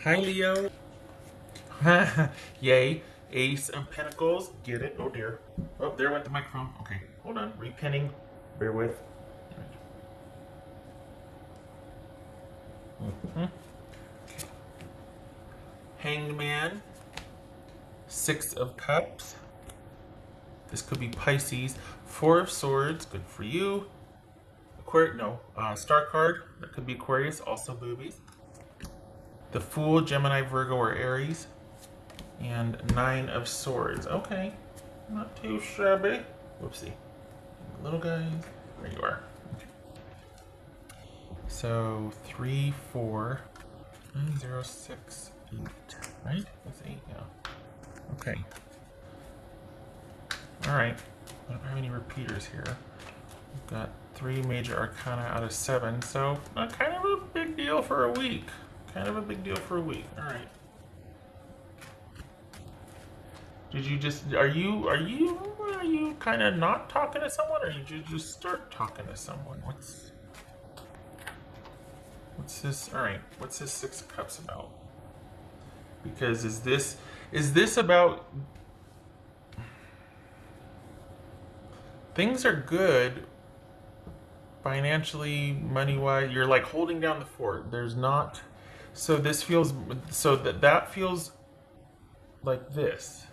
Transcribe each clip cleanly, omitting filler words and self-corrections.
Hi, Leo. Yay. Ace of Pentacles. Get it? Oh, dear. Oh, there went the microphone. Okay, hold on. Repinning. Bear with. Hanged Man. Six of Cups. This could be Pisces. Four of Swords. Good for you. Star card. That could be Aquarius. Also boobies. The Fool, Gemini, Virgo, or Aries. And Nine of Swords. Okay. Not too shabby. Whoopsie. Little guys. There you are. Okay. So 3, 4, 9, 0, 6, 8. Right? That's 8, yeah. Okay. Alright. I don't have any repeaters here. We've got 3 major arcana out of 7, so kind of a big deal for a week. Kind of a big deal for a week. Alright. Did you just, are you kind of not talking to someone, or did you just start talking to someone? What's this? All right, what's this Six of Cups about? Because is this about, things are good financially, money-wise, you're like holding down the fort. There's not, so this feels, so that feels like this.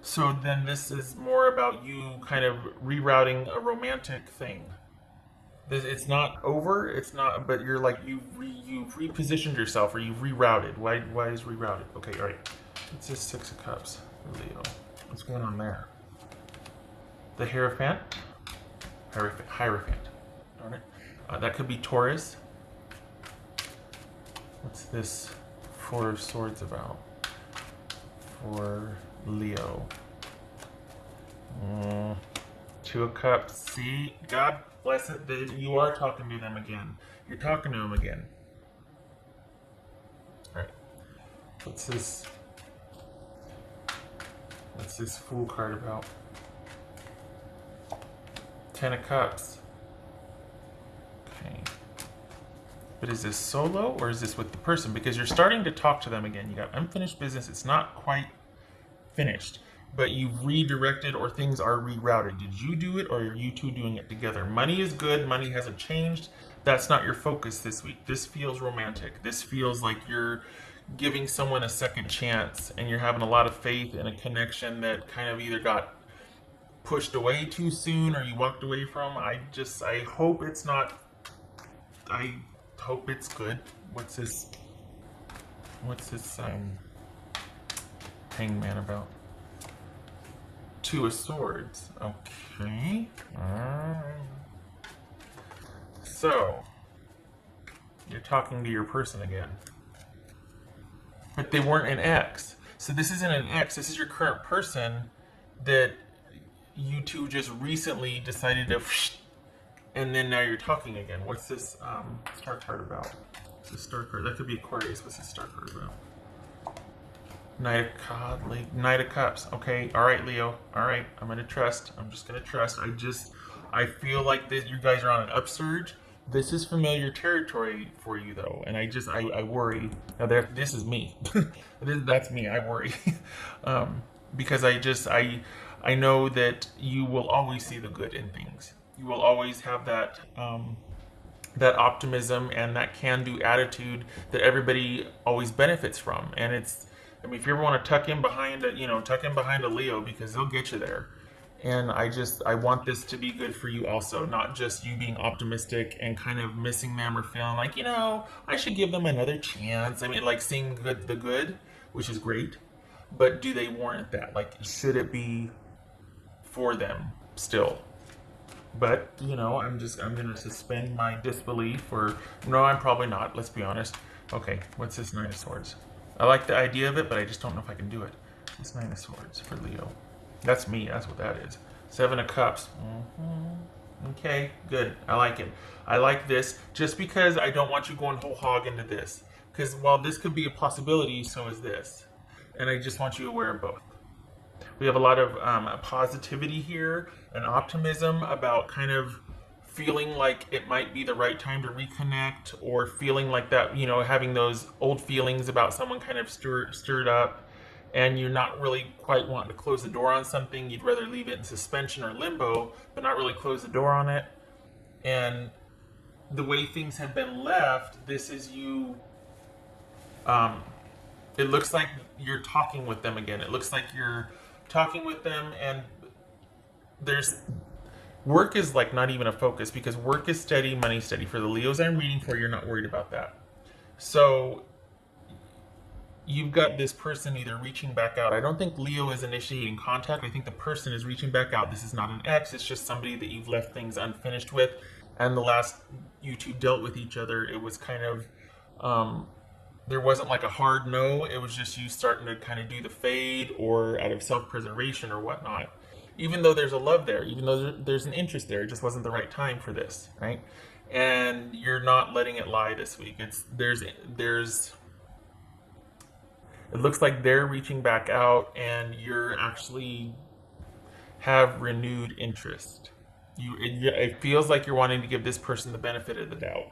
So then this is more about you kind of rerouting a romantic thing. It's not over. It's not, but you're like you've repositioned yourself, or you've rerouted. Why is rerouted? Okay, all right. It's just Six of Cups, Leo. What's going on there? The Hierophant. Hierophant. Darn it. That could be Taurus. What's this Four of Swords about? For Leo. Two of Cups. See, God bless it. You are talking to them again. You're talking to them again. All right. What's this Fool card about? Ten of Cups. Okay. But is this solo, or is this with the person? Because you're starting to talk to them again. You got unfinished business. It's not quite finished, but you've redirected, or things are rerouted. Did you do it, or are you two doing it together? Money is good. Money hasn't changed. That's not your focus this week. This feels romantic. This feels like you're giving someone a second chance, and you're having a lot of faith in a connection that kind of either got pushed away too soon, or you walked away from. I hope it's not. I hope it's good. What's this Hangman about? Two of Swords. Okay. So, you're talking to your person again. But they weren't an ex. So this isn't an ex. This is your current person that you two just recently decided to, and then now you're talking again. What's this star card about? What's this star card? That could be Aquarius. What's this star card about? Knight of Cups. Okay, all right, Leo. All right, I'm gonna trust. I'm just gonna trust. I feel like this. You guys are on an upsurge. This is familiar territory for you, though, and I worry. Now, this is me. That's me. I worry because I know that you will always see the good in things. You will always have that that optimism and that can-do attitude that everybody always benefits from, and it's. I mean, if you ever want to tuck in behind a Leo, because they'll get you there. And I want this to be good for you also, not just you being optimistic and kind of missing them, or feeling like, I should give them another chance. I mean, like seeing the good, which is great, but do they warrant that? Like, should it be for them still? But, I'm going to suspend my disbelief, or no, I'm probably not. Let's be honest. Okay, what's this Nine of Swords? I like the idea of it, but I just don't know if I can do it. It's Nine of Swords for Leo. That's me. That's what that is. Seven of Cups. Okay, good. I like it. I like this just because I don't want you going whole hog into this. Because while this could be a possibility, so is this. And I just want you aware of both. We have a lot of positivity here and optimism about kind of feeling like it might be the right time to reconnect, or feeling like that, having those old feelings about someone kind of stirred up, and you're not really quite wanting to close the door on something. You'd rather leave it in suspension or limbo, but not really close the door on it. And the way things have been left, this is you. It looks like you're talking with them again. It looks like you're talking with them, and there's work is like not even a focus, because work is steady, money steady. For the Leos I'm reading for, you're not worried about that. So you've got this person either reaching back out. I don't think Leo is initiating contact. I think the person is reaching back out. This is not an ex. It's just somebody that you've left things unfinished with. And the last you two dealt with each other, it was kind of, there wasn't like a hard no. It was just you starting to kind of do the fade, or out of self-preservation or whatnot. Even though there's a love there, even though there's an interest there, it just wasn't the right time for this, right? And you're not letting it lie this week. It looks like they're reaching back out, and you're actually have renewed interest. It feels like you're wanting to give this person the benefit of the doubt.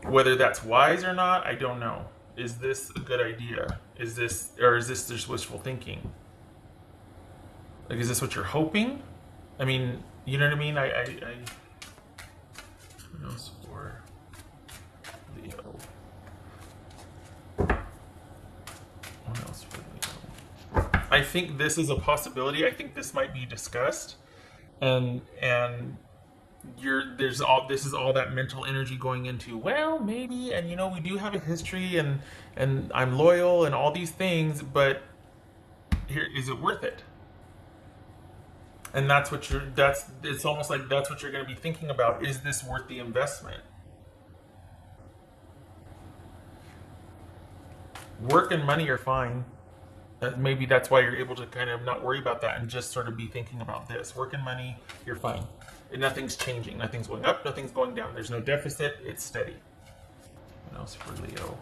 Whether that's wise or not, I don't know. Is this a good idea? Is this just wishful thinking? Like, is this what you're hoping? I mean, you know what I mean? What else for Leo? What else for Leo? I think this is a possibility. I think this might be discussed, and this is all that mental energy going into, well, maybe, and we do have a history, and I'm loyal and all these things, but here, is it worth it? And it's almost like that's what you're going to be thinking about. Is this worth the investment? Work and money are fine. Maybe that's why you're able to kind of not worry about that and just sort of be thinking about this. Work and money, you're fine. And nothing's changing. Nothing's going up, nothing's going down. There's no deficit. It's steady. What else for Leo?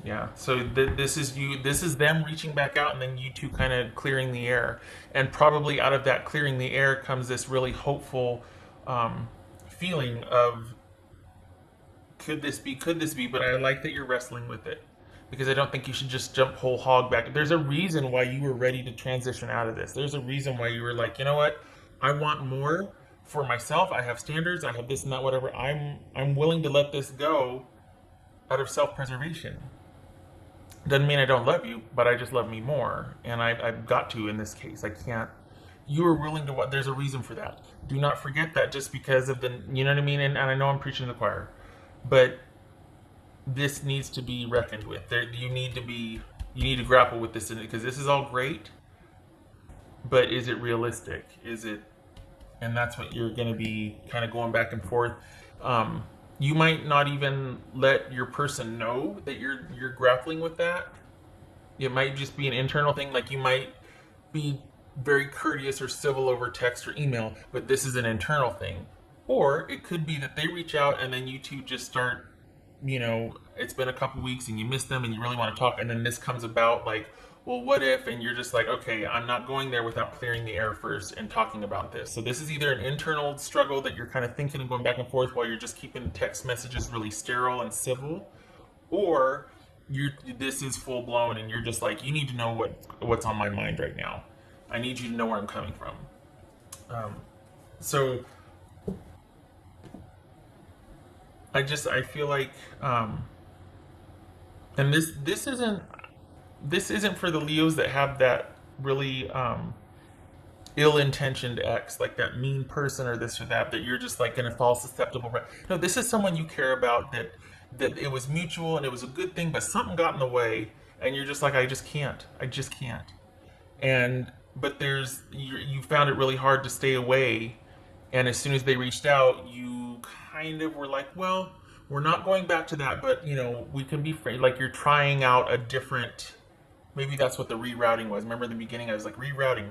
Yeah, so this is them reaching back out, and then you two kind of clearing the air. And probably out of that clearing the air comes this really hopeful feeling of, could this be? But I like that you're wrestling with it, because I don't think you should just jump whole hog back. There's a reason why you were ready to transition out of this. There's a reason why you were like, you know what? I want more for myself. I have standards. I have this and that, whatever. I'm willing to let this go out of self-preservation. Doesn't mean I don't love you, but I just love me more. And I've got to in this case. I can't. You were willing to, there's a reason for that. Do not forget that just because of you know what I mean? And I know I'm preaching to the choir, but this needs to be reckoned with. You need to grapple with this, because this is all great, but is it realistic? And that's what you're going to be kind of going back and forth. You might not even let your person know that you're grappling with that. It might just be an internal thing. Like, you might be very courteous or civil over text or email, but this is an internal thing. Or it could be that they reach out, and then you two just start, it's been a couple weeks and you miss them and you really want to talk, and then this comes about like, well, what if? And you're just like, okay, I'm not going there without clearing the air first and talking about this. So this is either an internal struggle that you're kind of thinking and going back and forth while you're just keeping text messages really sterile and civil, or this is full blown and you're just like, you need to know what's on my mind right now. I need you to know where I'm coming from. So I feel like, and this isn't for the Leos that have that really ill-intentioned ex, like that mean person or this or that you're just like going to fall susceptible. No, this is someone you care about, that it was mutual and it was a good thing, but something got in the way, and you're just like, I just can't. But you found it really hard to stay away, and as soon as they reached out, you kind of were like, well, we're not going back to that, but we can be friends. Like, you're trying out a different. Maybe that's what the rerouting was. Remember in the beginning, I was like, rerouting.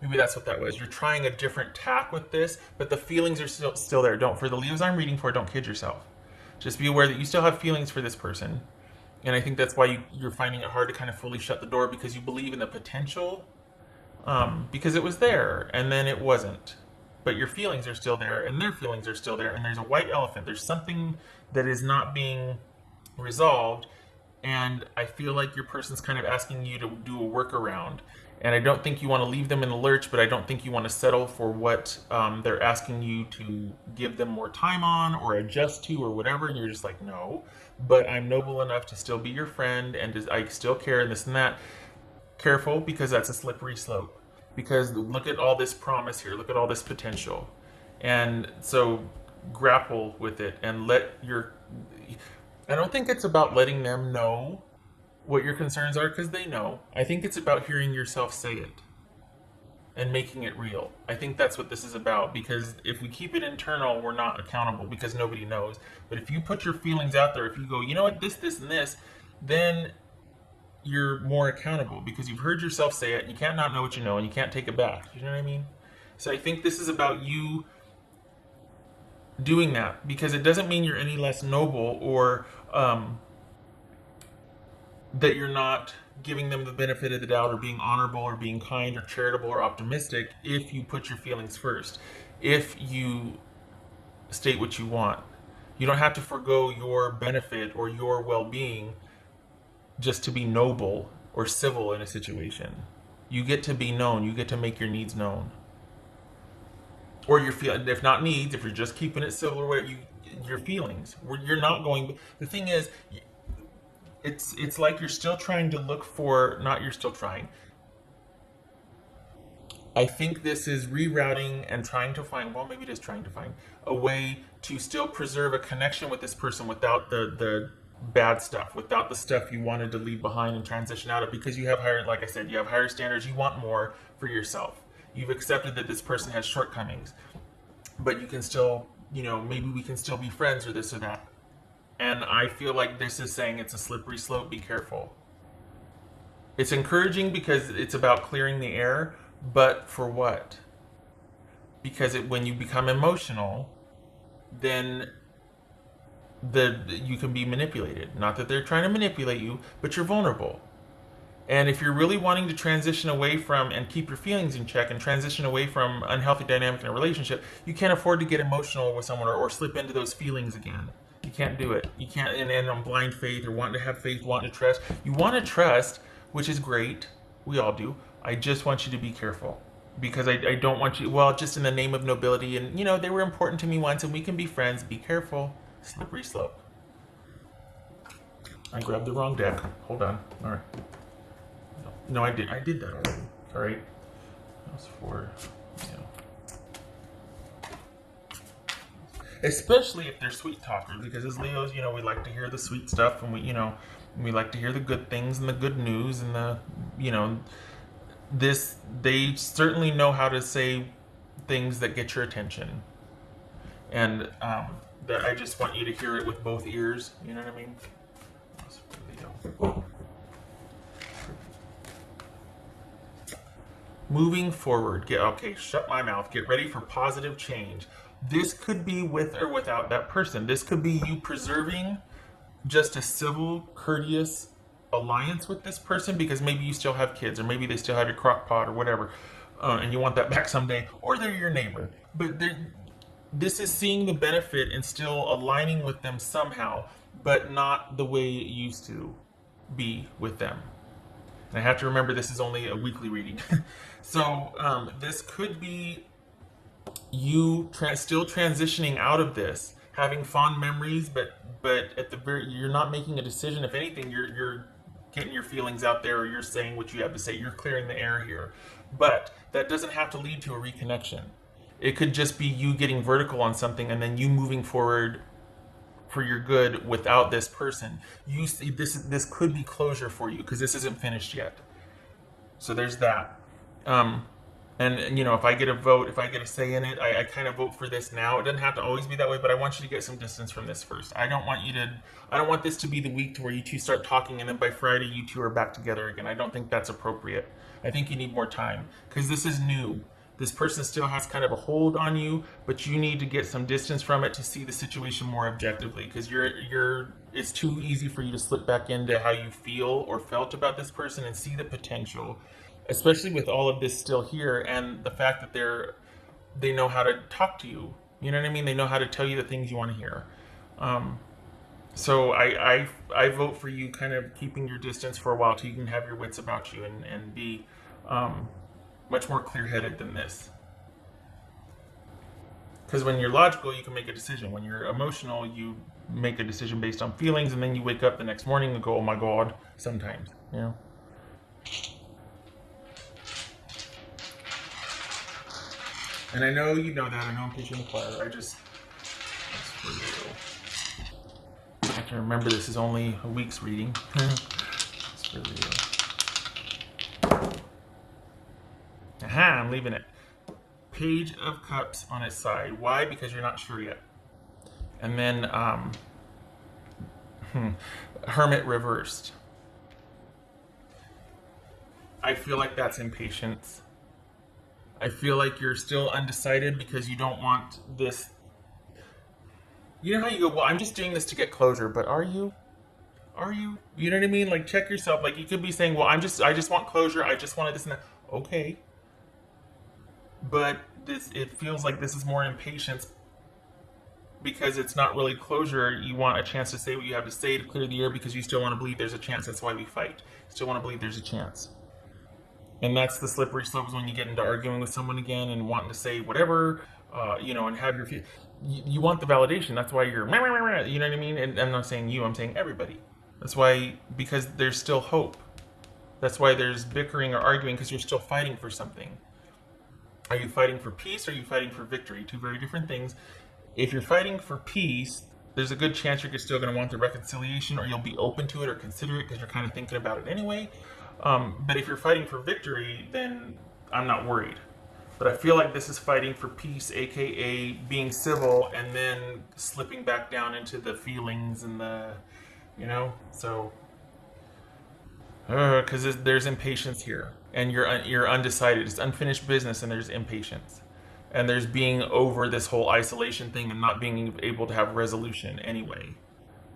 Maybe that's what that was. You're trying a different tack with this, but the feelings are still there. For the Leos I'm reading for, don't kid yourself. Just be aware that you still have feelings for this person, And I think that's why you're finding it hard to kind of fully shut the door, because you believe in the potential, because it was there and then it wasn't. But your feelings are still there and their feelings are still there. And there's a white elephant. There's something that is not being resolved. And I feel like your person's kind of asking you to do a workaround. And I don't think you want to leave them in the lurch, but I don't think you want to settle for what they're asking you to give them more time on or adjust to or whatever. And you're just like, no, but I'm noble enough to still be your friend and I still care and this and that. Careful, because that's a slippery slope. Because look at all this promise here. Look at all this potential. And so grapple with it and let your... I don't think it's about letting them know what your concerns are, because they know. I think it's about hearing yourself say it and making it real. I think that's what this is about, because if we keep it internal, we're not accountable because nobody knows. But if you put your feelings out there, if you go, you know what, this, and this, then you're more accountable because you've heard yourself say it and you can't not know what you know and you can't take it back. You know what I mean? So I think this is about you doing that, because it doesn't mean you're any less noble or that you're not giving them the benefit of the doubt or being honorable or being kind or charitable or optimistic if you put your feelings first, if you state what you want. You don't have to forego your benefit or your well-being just to be noble or civil in a situation. You get to be known. You get to make your needs known. Or your feel, if not needs, if you're just keeping it civil or whatever, your feelings. You're not going. The thing is, it's like you're still trying to look for. Not you're still trying. I think this is rerouting and trying to find. Well, maybe it is trying to find a way to still preserve a connection with this person without the bad stuff, without the stuff you wanted to leave behind and transition out of, because you have higher, like I said, you have higher standards. You want more for yourself. You've accepted that this person has shortcomings, but you can still, maybe we can still be friends or this or that. And I feel like this is saying it's a slippery slope. Be careful. It's encouraging because it's about clearing the air, but for what? Because when you become emotional, then you can be manipulated. Not that they're trying to manipulate you, but you're vulnerable. And if you're really wanting to transition away from and keep your feelings in check and transition away from unhealthy dynamic in a relationship, you can't afford to get emotional with someone or slip into those feelings again. You can't do it. You can't end on blind faith or wanting to have faith, wanting to trust. You want to trust, which is great. We all do. I just want you to be careful. Because I don't want you, just in the name of nobility and, they were important to me once and we can be friends. Be careful. Slippery slope. I grabbed the wrong deck. Hold on. All right. No, I did that already. All right. That was for, especially if they're sweet talkers, because as Leos, we like to hear the sweet stuff, and we like to hear the good things and the good news and the, they certainly know how to say things that get your attention, and that I just want you to hear it with both ears. You know what I mean? That's for Leo. Moving forward, shut my mouth. Get ready for positive change. This could be with or without that person. This could be you preserving just a civil, courteous alliance with this person because maybe you still have kids or maybe they still have your crock pot or whatever, and you want that back someday, or they're your neighbor. But this is seeing the benefit and still aligning with them somehow, but not the way it used to be with them. And I have to remember this is only a weekly reading. So this could be you still transitioning out of this, having fond memories, but at the you're not making a decision. If anything, you're getting your feelings out there, or you're saying what you have to say. You're clearing the air here. But that doesn't have to lead to a reconnection. It could just be you getting vertical on something and then you moving forward for your good without this person. You see, this could be closure for you because this isn't finished yet. So there's that. And if I get a vote, if I get a say in it, I kind of vote for this now. It doesn't have to always be that way, but I want you to get some distance from this first. I don't want this to be the week to where you two start talking and then by Friday you two are back together again. I don't think that's appropriate. I think you need more time because this is new. This person still has kind of a hold on you, but you need to get some distance from it to see the situation more objectively, because it's too easy for you to slip back into how you feel or felt about this person and see the potential, especially with all of this still here and the fact that they know how to talk to you. You know what I mean? They know how to tell you the things you want to hear. So I vote for you kind of keeping your distance for a while till you can have your wits about you and be much more clear-headed than this. Because when you're logical, you can make a decision. When you're emotional, you make a decision based on feelings, and then you wake up the next morning and go, oh my God, sometimes, you know? And I know you know that. I know I'm preaching the choir. That's for you. I can remember this is only a week's reading. It's for you. Aha, I'm leaving it. Page of Cups on its side. Why? Because you're not sure yet. And then Hermit reversed. I feel like that's impatience. I feel like you're still undecided because you don't want this. You know how you go, well, I'm just doing this to get closure, but are you? Are you? You know what I mean? Like, check yourself. Like, you could be saying, well, I just want closure. I just wanted this and that. Okay. But it feels like this is more impatience because it's not really closure. You want a chance to say what you have to say to clear the air because you still want to believe there's a chance. That's why we fight. You still want to believe there's a chance. And that's the slippery slope, is when you get into arguing with someone again and wanting to say whatever, and have your you want the validation. That's why you're, you know what I mean? And I'm not saying you, I'm saying everybody. That's why, because there's still hope. That's why there's bickering or arguing, because you're still fighting for something. Are you fighting for peace or are you fighting for victory? Two very different things. If you're fighting for peace, there's a good chance you're still going to want the reconciliation, or you'll be open to it or consider it because you're kind of thinking about it anyway. But if you're fighting for victory, then I'm not worried. But I feel like this is fighting for peace, aka being civil, and then slipping back down into the feelings and the, so because there's impatience here, and you're undecided. It's unfinished business, and there's impatience, and there's being over this whole isolation thing and not being able to have resolution anyway,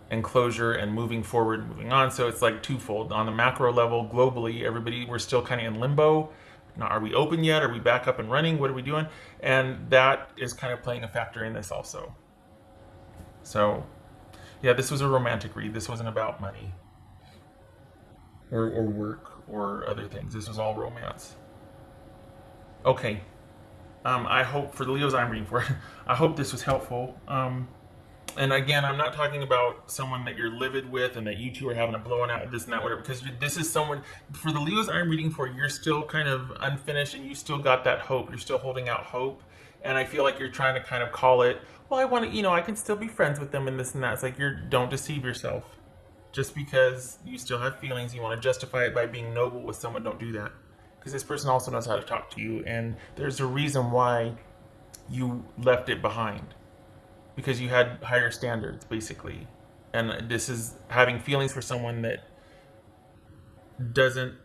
and closure and moving forward, moving on. So it's like twofold. On the macro level, globally, we're still kind of in limbo. Now, are we open yet? Are we back up and running? What are we doing? And that is kind of playing a factor in this also. So, yeah, this was a romantic read. This wasn't about money or work or other things. This was all romance. Okay. I hope, for the Leos I'm reading for, I hope this was helpful. And again, I'm not talking about someone that you're livid with and that you two are having a blowout out, this and that, whatever, because this is someone, for the Leos I'm reading for, you're still kind of unfinished and you still got that hope. You're still holding out hope. And I feel like you're trying to kind of call it, well, I want to, I can still be friends with them and this and that. It's like, don't deceive yourself. Just because you still have feelings, you want to justify it by being noble with someone, don't do that. Because this person also knows how to talk to you, and there's a reason why you left it behind. Because you had higher standards, basically. And this is having feelings for someone that doesn't,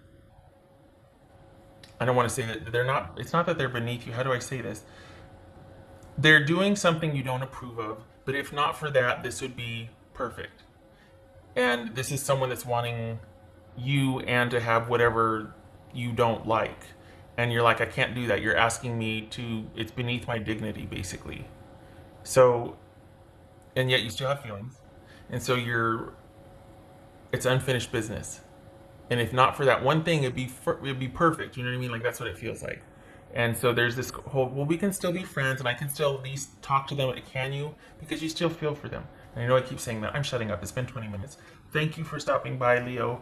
I don't want to say that they're not, it's not that they're beneath you. How do I say this? They're doing something you don't approve of, but if not for that, this would be perfect. And this is someone that's wanting you and to have whatever you don't like. And you're like, I can't do that. You're asking me to, it's beneath my dignity, basically. So, and yet you still have feelings. And so it's unfinished business. And if not for that one thing, it'd be perfect. You know what I mean? Like, that's what it feels like. And so there's this whole, well, we can still be friends, and I can still at least talk to them. Can you? Because you still feel for them. And I know I keep saying that. I'm shutting up. It's been 20 minutes. Thank you for stopping by, Leo.